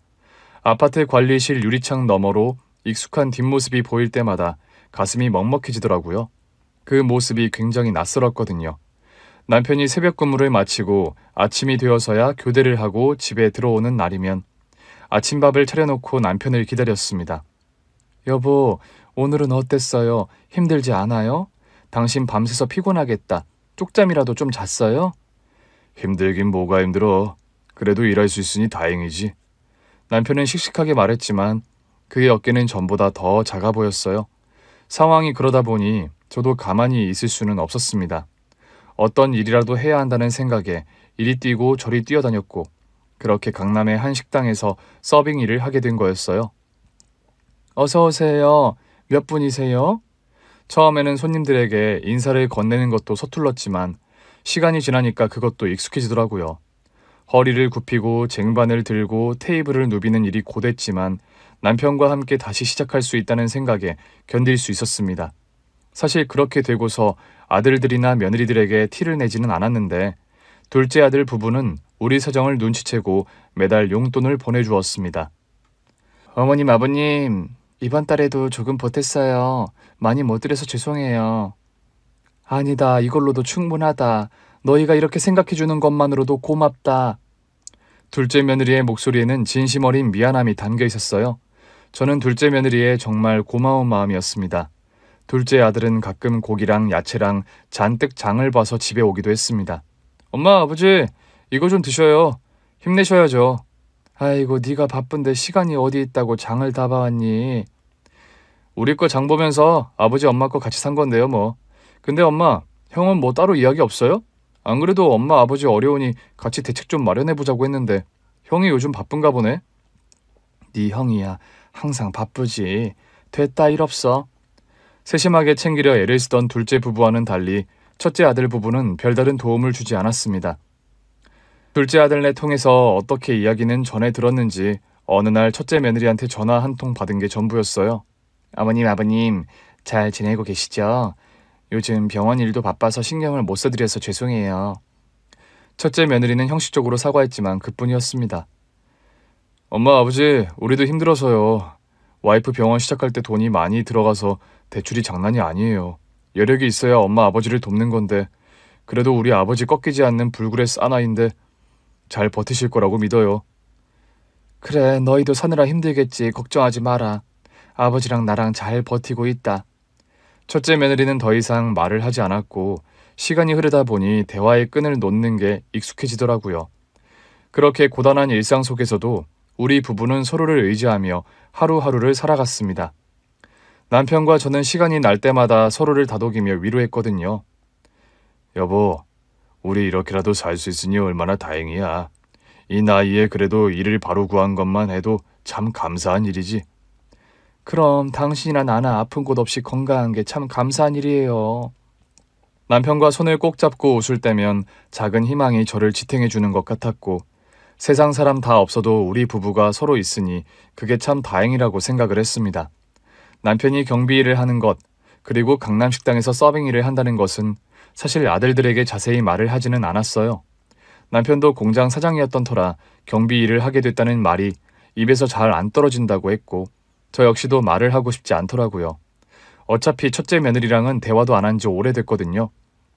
아파트 관리실 유리창 너머로 익숙한 뒷모습이 보일 때마다 가슴이 먹먹해지더라고요. 그 모습이 굉장히 낯설었거든요. 남편이 새벽 근무를 마치고 아침이 되어서야 교대를 하고 집에 들어오는 날이면 아침밥을 차려놓고 남편을 기다렸습니다. 여보, 오늘은 어땠어요? 힘들지 않아요? 당신 밤새서 피곤하겠다. 쪽잠이라도 좀 잤어요? 힘들긴 뭐가 힘들어. 그래도 일할 수 있으니 다행이지. 남편은 씩씩하게 말했지만 그의 어깨는 전보다 더 작아 보였어요. 상황이 그러다 보니 저도 가만히 있을 수는 없었습니다. 어떤 일이라도 해야 한다는 생각에 이리 뛰고 저리 뛰어다녔고 그렇게 강남의 한 식당에서 서빙 일을 하게 된 거였어요. 어서 오세요. 몇 분이세요? 처음에는 손님들에게 인사를 건네는 것도 서툴렀지만 시간이 지나니까 그것도 익숙해지더라고요. 허리를 굽히고 쟁반을 들고 테이블을 누비는 일이 고됐지만 남편과 함께 다시 시작할 수 있다는 생각에 견딜 수 있었습니다. 사실 그렇게 되고서 아들들이나 며느리들에게 티를 내지는 않았는데 둘째 아들 부부는 우리 사정을 눈치채고 매달 용돈을 보내주었습니다. 어머님, 아버님, 이번 달에도 조금 보탰어요. 많이 못 드려서 죄송해요. 아니다, 이걸로도 충분하다. 너희가 이렇게 생각해주는 것만으로도 고맙다. 둘째 며느리의 목소리에는 진심 어린 미안함이 담겨 있었어요. 저는 둘째 며느리의 정말 고마운 마음이었습니다. 둘째 아들은 가끔 고기랑 야채랑 잔뜩 장을 봐서 집에 오기도 했습니다. 엄마, 아버지, 이거 좀 드셔요. 힘내셔야죠. 아이고, 네가 바쁜데 시간이 어디 있다고 장을 다 봐왔니? 우리 거 장 보면서 아버지 엄마 거 같이 산 건데요, 뭐. 근데 엄마, 형은 뭐 따로 이야기 없어요? 안 그래도 엄마 아버지 어려우니 같이 대책 좀 마련해보자고 했는데 형이 요즘 바쁜가 보네? 네 형이야 항상 바쁘지. 됐다, 일 없어. 세심하게 챙기려 애를 쓰던 둘째 부부와는 달리 첫째 아들 부부는 별다른 도움을 주지 않았습니다. 둘째 아들네 통해서 어떻게 이야기는 전해 들었는지 어느 날 첫째 며느리한테 전화 한 통 받은 게 전부였어요. 어머님, 아버님, 잘 지내고 계시죠? 요즘 병원 일도 바빠서 신경을 못 써드려서 죄송해요. 첫째 며느리는 형식적으로 사과했지만 그뿐이었습니다. 엄마, 아버지, 우리도 힘들어서요. 와이프 병원 시작할 때 돈이 많이 들어가서 대출이 장난이 아니에요. 여력이 있어야 엄마 아버지를 돕는 건데 그래도 우리 아버지 꺾이지 않는 불굴의 사나이인데 잘 버티실 거라고 믿어요. 그래, 너희도 사느라 힘들겠지. 걱정하지 마라. 아버지랑 나랑 잘 버티고 있다. 첫째 며느리는 더 이상 말을 하지 않았고 시간이 흐르다 보니 대화의 끈을 놓는 게 익숙해지더라고요. 그렇게 고단한 일상 속에서도 우리 부부는 서로를 의지하며 하루하루를 살아갔습니다. 남편과 저는 시간이 날 때마다 서로를 다독이며 위로했거든요. 여보, 우리 이렇게라도 살 수 있으니 얼마나 다행이야. 이 나이에 그래도 일을 바로 구한 것만 해도 참 감사한 일이지. 그럼 당신이나 나나 아픈 곳 없이 건강한 게 참 감사한 일이에요. 남편과 손을 꼭 잡고 웃을 때면 작은 희망이 저를 지탱해 주는 것 같았고 세상 사람 다 없어도 우리 부부가 서로 있으니 그게 참 다행이라고 생각을 했습니다. 남편이 경비 일을 하는 것, 그리고 강남식당에서 서빙 일을 한다는 것은 사실 아들들에게 자세히 말을 하지는 않았어요. 남편도 공장 사장이었던 터라 경비 일을 하게 됐다는 말이 입에서 잘 안 떨어진다고 했고 저 역시도 말을 하고 싶지 않더라고요. 어차피 첫째 며느리랑은 대화도 안 한 지 오래됐거든요.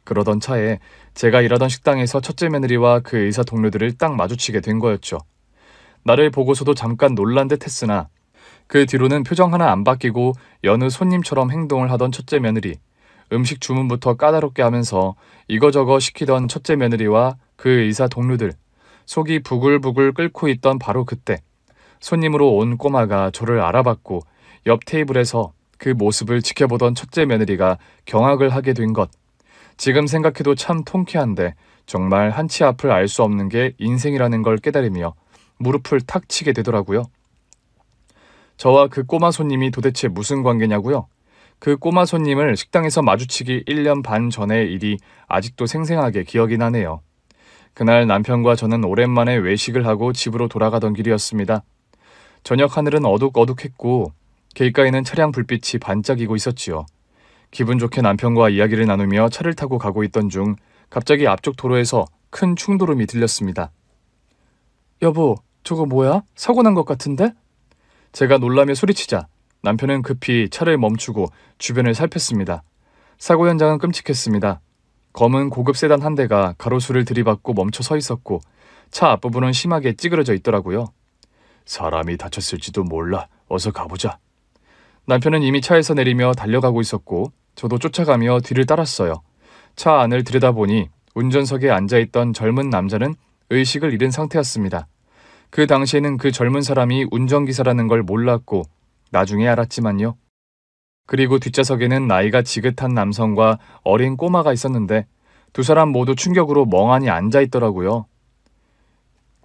그러던 차에 제가 일하던 식당에서 첫째 며느리와 그 의사 동료들을 딱 마주치게 된 거였죠. 나를 보고서도 잠깐 놀란 듯 했으나 그 뒤로는 표정 하나 안 바뀌고 여느 손님처럼 행동을 하던 첫째 며느리, 음식 주문부터 까다롭게 하면서 이거저거 시키던 첫째 며느리와 그 의사 동료들, 속이 부글부글 끓고 있던 바로 그때 손님으로 온 꼬마가 저를 알아봤고 옆 테이블에서 그 모습을 지켜보던 첫째 며느리가 경악을 하게 된 것. 지금 생각해도 참 통쾌한데 정말 한치 앞을 알 수 없는 게 인생이라는 걸 깨달으며 무릎을 탁 치게 되더라고요. 저와 그 꼬마 손님이 도대체 무슨 관계냐고요? 그 꼬마 손님을 식당에서 마주치기 1년 반 전의 일이 아직도 생생하게 기억이 나네요. 그날 남편과 저는 오랜만에 외식을 하고 집으로 돌아가던 길이었습니다. 저녁 하늘은 어둑어둑했고 길가에는 차량 불빛이 반짝이고 있었지요. 기분 좋게 남편과 이야기를 나누며 차를 타고 가고 있던 중 갑자기 앞쪽 도로에서 큰 충돌음이 들렸습니다. 여보, 저거 뭐야? 사고 난 것 같은데? 제가 놀라며 소리치자 남편은 급히 차를 멈추고 주변을 살폈습니다. 사고 현장은 끔찍했습니다. 검은 고급 세단 한 대가 가로수를 들이받고 멈춰 서 있었고 차 앞부분은 심하게 찌그러져 있더라고요. 사람이 다쳤을지도 몰라. 어서 가보자. 남편은 이미 차에서 내리며 달려가고 있었고 저도 쫓아가며 뒤를 따랐어요. 차 안을 들여다보니 운전석에 앉아있던 젊은 남자는 의식을 잃은 상태였습니다. 그 당시에는 그 젊은 사람이 운전기사라는 걸 몰랐고 나중에 알았지만요. 그리고 뒷좌석에는 나이가 지긋한 남성과 어린 꼬마가 있었는데 두 사람 모두 충격으로 멍하니 앉아있더라고요.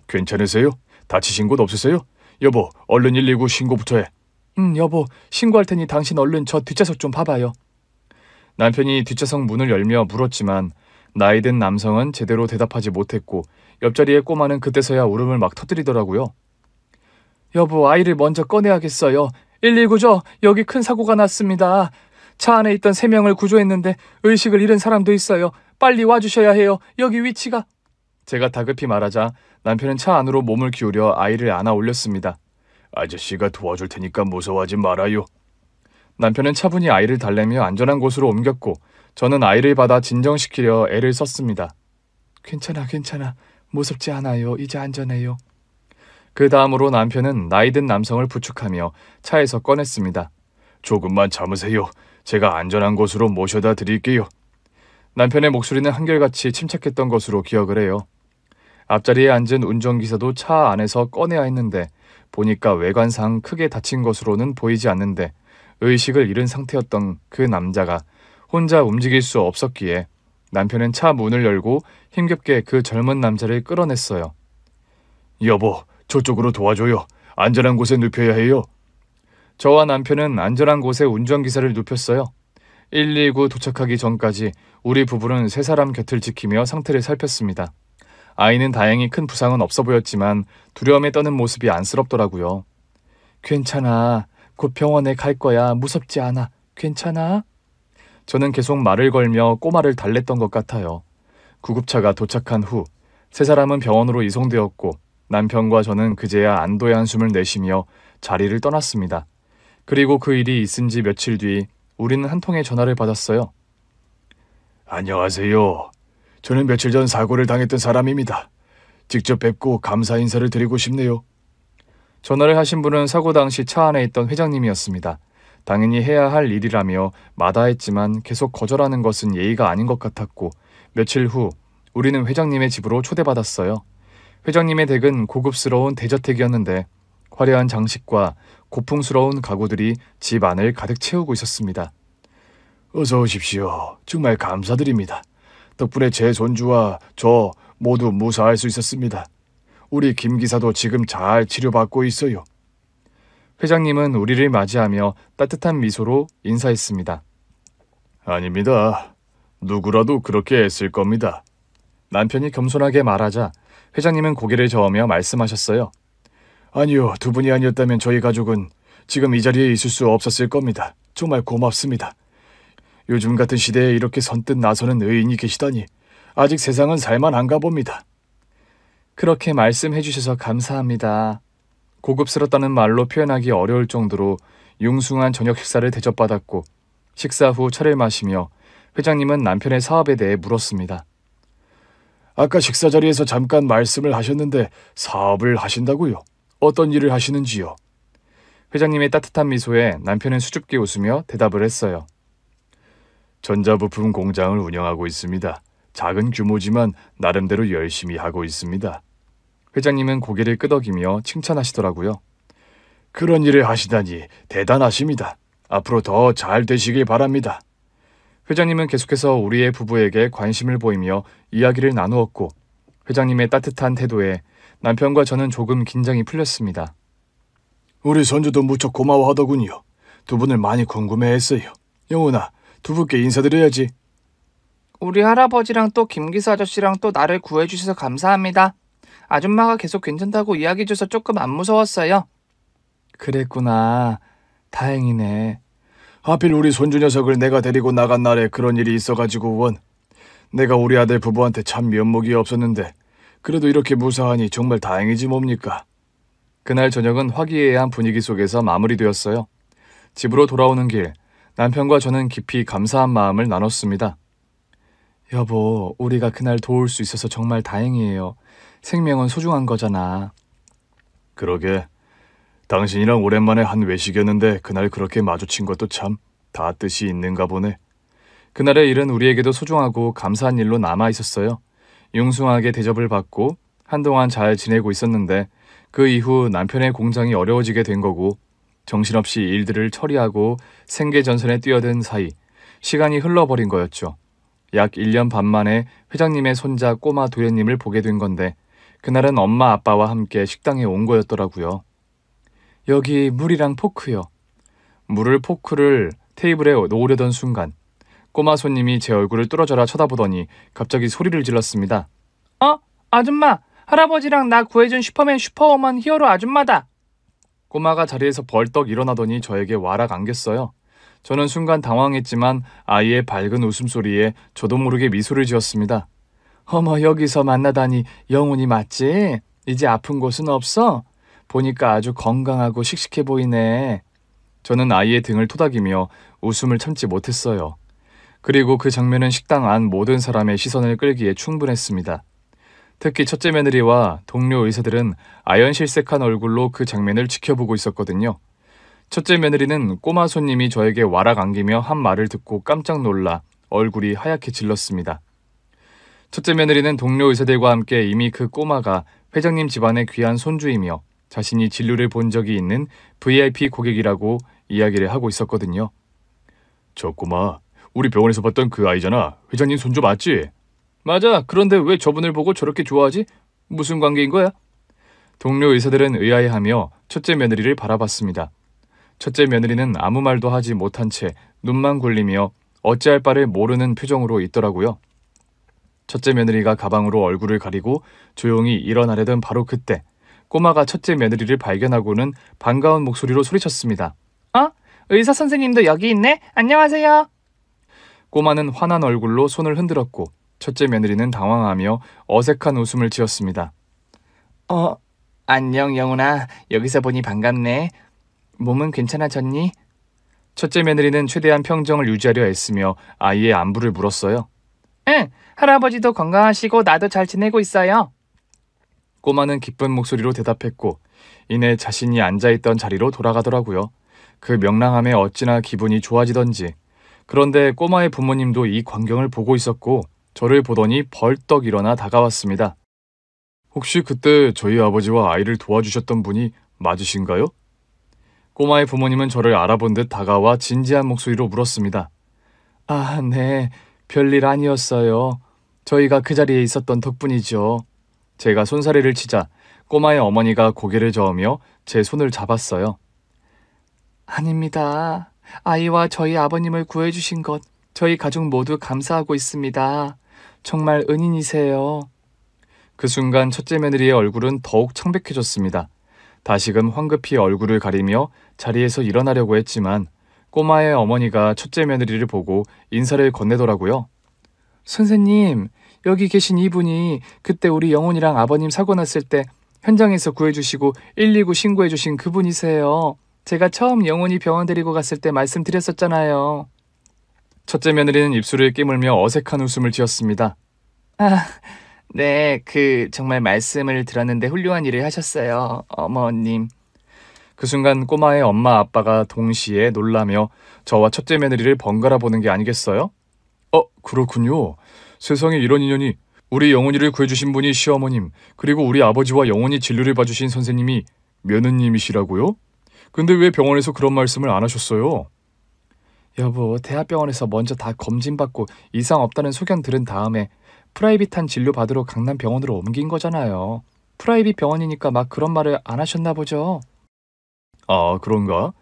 괜찮으세요? 다치신 곳 없으세요? 여보, 얼른 119 신고부터 해. 여보, 신고할 테니 당신 얼른 저 뒷좌석 좀 봐봐요. 남편이 뒷좌석 문을 열며 물었지만 나이든 남성은 제대로 대답하지 못했고 옆자리의 꼬마는 그때서야 울음을 막 터뜨리더라고요. 여보, 아이를 먼저 꺼내야겠어요. 119죠? 여기 큰 사고가 났습니다. 차 안에 있던 3명을 구조했는데 의식을 잃은 사람도 있어요. 빨리 와주셔야 해요. 여기 위치가... 제가 다급히 말하자 남편은 차 안으로 몸을 기울여 아이를 안아 올렸습니다. 아저씨가 도와줄 테니까 무서워하지 말아요. 남편은 차분히 아이를 달래며 안전한 곳으로 옮겼고 저는 아이를 받아 진정시키려 애를 썼습니다. 괜찮아. 무섭지 않아요. 이제 안전해요. 그 다음으로 남편은 나이든 남성을 부축하며 차에서 꺼냈습니다. 조금만 참으세요. 제가 안전한 곳으로 모셔다 드릴게요. 남편의 목소리는 한결같이 침착했던 것으로 기억을 해요. 앞자리에 앉은 운전기사도 차 안에서 꺼내야 했는데 보니까 외관상 크게 다친 것으로는 보이지 않는데 의식을 잃은 상태였던 그 남자가 혼자 움직일 수 없었기에 남편은 차 문을 열고 힘겹게 그 젊은 남자를 끌어냈어요. 여보, 저쪽으로 도와줘요. 안전한 곳에 눕혀야 해요. 저와 남편은 안전한 곳에 운전기사를 눕혔어요. 119 도착하기 전까지 우리 부부는 세 사람 곁을 지키며 상태를 살폈습니다. 아이는 다행히 큰 부상은 없어 보였지만 두려움에 떠는 모습이 안쓰럽더라고요. 괜찮아. 곧 병원에 갈 거야. 무섭지 않아. 괜찮아? 저는 계속 말을 걸며 꼬마를 달랬던 것 같아요. 구급차가 도착한 후 세 사람은 병원으로 이송되었고 남편과 저는 그제야 안도의 한숨을 내쉬며 자리를 떠났습니다. 그리고 그 일이 있은 지 며칠 뒤 우리는 한 통의 전화를 받았어요. 안녕하세요. 저는 며칠 전 사고를 당했던 사람입니다. 직접 뵙고 감사 인사를 드리고 싶네요. 전화를 하신 분은 사고 당시 차 안에 있던 회장님이었습니다. 당연히 해야 할 일이라며 마다했지만 계속 거절하는 것은 예의가 아닌 것 같았고 며칠 후 우리는 회장님의 집으로 초대받았어요. 회장님의 댁은 고급스러운 대저택이었는데 화려한 장식과 고풍스러운 가구들이 집 안을 가득 채우고 있었습니다. 어서 오십시오. 정말 감사드립니다. 덕분에 제 손주와 저 모두 무사할 수 있었습니다. 우리 김 기사도 지금 잘 치료받고 있어요. 회장님은 우리를 맞이하며 따뜻한 미소로 인사했습니다. 아닙니다. 누구라도 그렇게 애쓸 겁니다. 남편이 겸손하게 말하자 회장님은 고개를 저으며 말씀하셨어요. 아니요, 두 분이 아니었다면 저희 가족은 지금 이 자리에 있을 수 없었을 겁니다. 정말 고맙습니다. 요즘 같은 시대에 이렇게 선뜻 나서는 의인이 계시다니 아직 세상은 살만한가 봅니다. 그렇게 말씀해 주셔서 감사합니다. 고급스럽다는 말로 표현하기 어려울 정도로 융숭한 저녁 식사를 대접받았고 식사 후 차를 마시며 회장님은 남편의 사업에 대해 물었습니다. 아까 식사 자리에서 잠깐 말씀을 하셨는데 사업을 하신다고요? 어떤 일을 하시는지요? 회장님의 따뜻한 미소에 남편은 수줍게 웃으며 대답을 했어요. 전자부품 공장을 운영하고 있습니다. 작은 규모지만 나름대로 열심히 하고 있습니다. 회장님은 고개를 끄덕이며 칭찬하시더라고요. 그런 일을 하시다니 대단하십니다. 앞으로 더 잘 되시길 바랍니다. 회장님은 계속해서 우리의 부부에게 관심을 보이며 이야기를 나누었고 회장님의 따뜻한 태도에 남편과 저는 조금 긴장이 풀렸습니다. 우리 손주도 무척 고마워하더군요. 두 분을 많이 궁금해했어요. 영훈아, 두 분께 인사드려야지. 우리 할아버지랑 또 김기사 아저씨랑 또 나를 구해주셔서 감사합니다. 아줌마가 계속 괜찮다고 이야기해줘서 조금 안 무서웠어요. 그랬구나. 다행이네. 하필 우리 손주 녀석을 내가 데리고 나간 날에 그런 일이 있어가지고 원. 내가 우리 아들 부부한테 참 면목이 없었는데 그래도 이렇게 무사하니 정말 다행이지 뭡니까? 그날 저녁은 화기애애한 분위기 속에서 마무리되었어요. 집으로 돌아오는 길, 남편과 저는 깊이 감사한 마음을 나눴습니다. 여보, 우리가 그날 도울 수 있어서 정말 다행이에요. 생명은 소중한 거잖아. 그러게. 당신이랑 오랜만에 한 외식이었는데 그날 그렇게 마주친 것도 참 다 뜻이 있는가 보네. 그날의 일은 우리에게도 소중하고 감사한 일로 남아 있었어요. 융숭하게 대접을 받고 한동안 잘 지내고 있었는데 그 이후 남편의 공장이 어려워지게 된 거고 정신없이 일들을 처리하고 생계전선에 뛰어든 사이 시간이 흘러버린 거였죠. 약 1년 반 만에 회장님의 손자 꼬마 도련님을 보게 된 건데 그날은 엄마 아빠와 함께 식당에 온 거였더라고요. 여기 물이랑 포크요. 물을 포크를 테이블에 놓으려던 순간 꼬마 손님이 제 얼굴을 뚫어져라 쳐다보더니 갑자기 소리를 질렀습니다. 아줌마! 할아버지랑 나 구해준 슈퍼맨 슈퍼우먼 히어로 아줌마다! 꼬마가 자리에서 벌떡 일어나더니 저에게 와락 안겼어요. 저는 순간 당황했지만 아이의 밝은 웃음소리에 저도 모르게 미소를 지었습니다. 어머, 여기서 만나다니 영훈이 맞지? 이제 아픈 곳은 없어? 보니까 아주 건강하고 씩씩해 보이네. 저는 아이의 등을 토닥이며 웃음을 참지 못했어요. 그리고 그 장면은 식당 안 모든 사람의 시선을 끌기에 충분했습니다. 특히 첫째 며느리와 동료 의사들은 아연실색한 얼굴로 그 장면을 지켜보고 있었거든요. 첫째 며느리는 꼬마 손님이 저에게 와락 안기며 한 말을 듣고 깜짝 놀라 얼굴이 하얗게 질렀습니다. 첫째 며느리는 동료 의사들과 함께 이미 그 꼬마가 회장님 집안의 귀한 손주이며 자신이 진료를 본 적이 있는 VIP 고객이라고 이야기를 하고 있었거든요. 저 꼬마, 우리 병원에서 봤던 그 아이잖아. 회장님 손주 맞지? 맞아. 그런데 왜 저분을 보고 저렇게 좋아하지? 무슨 관계인 거야? 동료 의사들은 의아해하며 첫째 며느리를 바라봤습니다. 첫째 며느리는 아무 말도 하지 못한 채 눈만 굴리며 어찌할 바를 모르는 표정으로 있더라고요. 첫째 며느리가 가방으로 얼굴을 가리고 조용히 일어나려던 바로 그때 꼬마가 첫째 며느리를 발견하고는 반가운 목소리로 소리쳤습니다. 의사 선생님도 여기 있네? 안녕하세요. 꼬마는 환한 얼굴로 손을 흔들었고 첫째 며느리는 당황하며 어색한 웃음을 지었습니다. 안녕 영훈아. 여기서 보니 반갑네. 몸은 괜찮아졌니? 첫째 며느리는 최대한 평정을 유지하려 애쓰며 아이의 안부를 물었어요. 응, 할아버지도 건강하시고 나도 잘 지내고 있어요. 꼬마는 기쁜 목소리로 대답했고 이내 자신이 앉아있던 자리로 돌아가더라고요. 그 명랑함에 어찌나 기분이 좋아지던지. 그런데 꼬마의 부모님도 이 광경을 보고 있었고 저를 보더니 벌떡 일어나 다가왔습니다. 혹시 그때 저희 아버지와 아이를 도와주셨던 분이 맞으신가요? 꼬마의 부모님은 저를 알아본 듯 다가와 진지한 목소리로 물었습니다. 네. 별일 아니었어요. 저희가 그 자리에 있었던 덕분이죠. 제가 손사래를 치자 꼬마의 어머니가 고개를 저으며 제 손을 잡았어요. 아닙니다. 아이와 저희 아버님을 구해주신 것 저희 가족 모두 감사하고 있습니다. 정말 은인이세요. 그 순간 첫째 며느리의 얼굴은 더욱 창백해졌습니다. 다시금 황급히 얼굴을 가리며 자리에서 일어나려고 했지만 꼬마의 어머니가 첫째 며느리를 보고 인사를 건네더라고요. 선생님, 여기 계신 이분이 그때 우리 영훈이랑 아버님 사고 났을 때 현장에서 구해주시고 119 신고해주신 그분이세요. 제가 처음 영훈이 병원 데리고 갔을 때 말씀드렸었잖아요. 첫째 며느리는 입술을 깨물며 어색한 웃음을 지었습니다. 네, 정말 말씀을 들었는데 훌륭한 일을 하셨어요, 어머님. 그 순간 꼬마의 엄마 아빠가 동시에 놀라며 저와 첫째 며느리를 번갈아 보는 게 아니겠어요? 그렇군요. 세상에 이런 인연이. 우리 영훈이를 구해주신 분이 시어머님, 그리고 우리 아버지와 영훈이 진료를 봐주신 선생님이 며느님이시라고요? 근데 왜 병원에서 그런 말씀을 안 하셨어요? 여보, 대학병원에서 먼저 다 검진받고 이상 없다는 소견 들은 다음에 프라이빗한 진료 받으러 강남병원으로 옮긴 거잖아요. 프라이빗 병원이니까 막 그런 말을 안 하셨나 보죠? 그런가?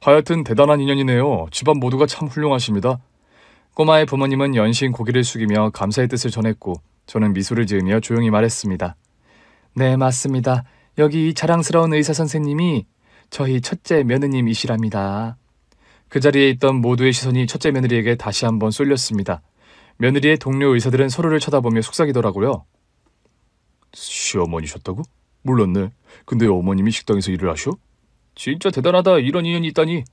하여튼 대단한 인연이네요. 집안 모두가 참 훌륭하십니다. 꼬마의 부모님은 연신 고개를 숙이며 감사의 뜻을 전했고 저는 미소를 지으며 조용히 말했습니다. 네, 맞습니다. 여기 이 자랑스러운 의사 선생님이 저희 첫째 며느님이시랍니다. 그 자리에 있던 모두의 시선이 첫째 며느리에게 다시 한번 쏠렸습니다. 며느리의 동료 의사들은 서로를 쳐다보며 속삭이더라고요. 시어머니셨다고? 몰랐네. 근데 어머님이 식당에서 일을 하셔? 진짜 대단하다. 이런 인연이 있다니.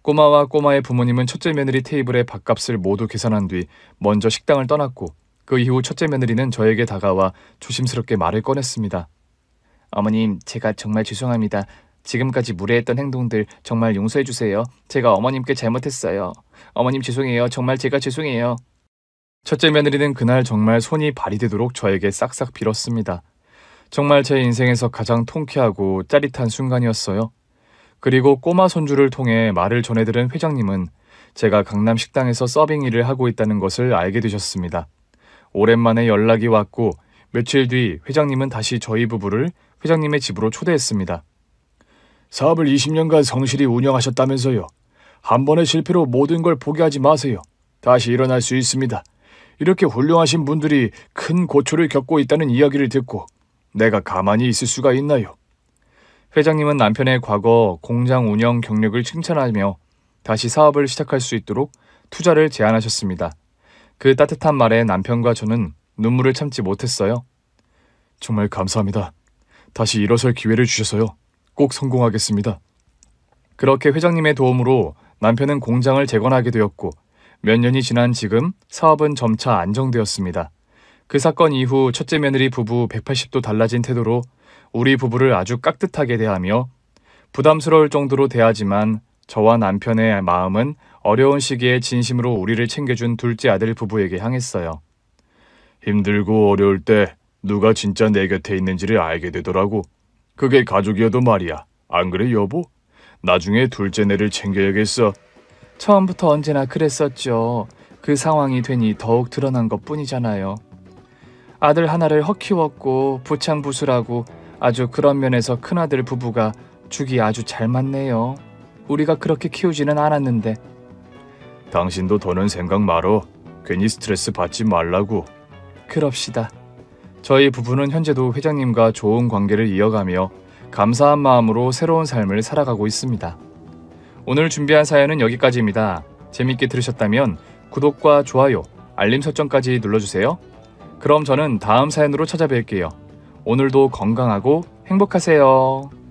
꼬마와 꼬마의 부모님은 첫째 며느리 테이블의 밥값을 모두 계산한 뒤 먼저 식당을 떠났고, 그 이후 첫째 며느리는 저에게 다가와 조심스럽게 말을 꺼냈습니다. 어머님, 제가 정말 죄송합니다. 지금까지 무례했던 행동들 정말 용서해 주세요. 제가 어머님께 잘못했어요. 어머님 죄송해요. 정말 제가 죄송해요. 첫째 며느리는 그날 정말 손이 발이 되도록 저에게 싹싹 빌었습니다. 정말 제 인생에서 가장 통쾌하고 짜릿한 순간이었어요. 그리고 꼬마 손주를 통해 말을 전해들은 회장님은 제가 강남 식당에서 서빙 일을 하고 있다는 것을 알게 되셨습니다. 오랜만에 연락이 왔고 며칠 뒤 회장님은 다시 저희 부부를 회장님의 집으로 초대했습니다. 사업을 20년간 성실히 운영하셨다면서요. 한 번의 실패로 모든 걸 포기하지 마세요. 다시 일어날 수 있습니다. 이렇게 훌륭하신 분들이 큰 고초를 겪고 있다는 이야기를 듣고 내가 가만히 있을 수가 있나요? 회장님은 남편의 과거 공장 운영 경력을 칭찬하며 다시 사업을 시작할 수 있도록 투자를 제안하셨습니다. 그 따뜻한 말에 남편과 저는 눈물을 참지 못했어요. 정말 감사합니다. 다시 일어설 기회를 주셔서요. 꼭 성공하겠습니다. 그렇게 회장님의 도움으로 남편은 공장을 재건하게 되었고 몇 년이 지난 지금 사업은 점차 안정되었습니다. 그 사건 이후 첫째 며느리 부부 180도 달라진 태도로 우리 부부를 아주 깍듯하게 대하며 부담스러울 정도로 대하지만 저와 남편의 마음은 어려운 시기에 진심으로 우리를 챙겨준 둘째 아들 부부에게 향했어요. 힘들고 어려울 때 누가 진짜 내 곁에 있는지를 알게 되더라고. 그게 가족이어도 말이야. 안 그래 여보? 나중에 둘째네를 챙겨야겠어. 처음부터 언제나 그랬었죠. 그 상황이 되니 더욱 드러난 것뿐이잖아요. 아들 하나를 헛키웠고 부창부수라고 아주 그런 면에서 큰아들 부부가 죽이 아주 잘 맞네요. 우리가 그렇게 키우지는 않았는데. 당신도 더는 생각 말어. 괜히 스트레스 받지 말라고. 그럽시다. 저희 부부는 현재도 회장님과 좋은 관계를 이어가며 감사한 마음으로 새로운 삶을 살아가고 있습니다. 오늘 준비한 사연은 여기까지입니다. 재밌게 들으셨다면 구독과 좋아요, 알림 설정까지 눌러주세요. 그럼 저는 다음 사연으로 찾아뵐게요. 오늘도 건강하고 행복하세요.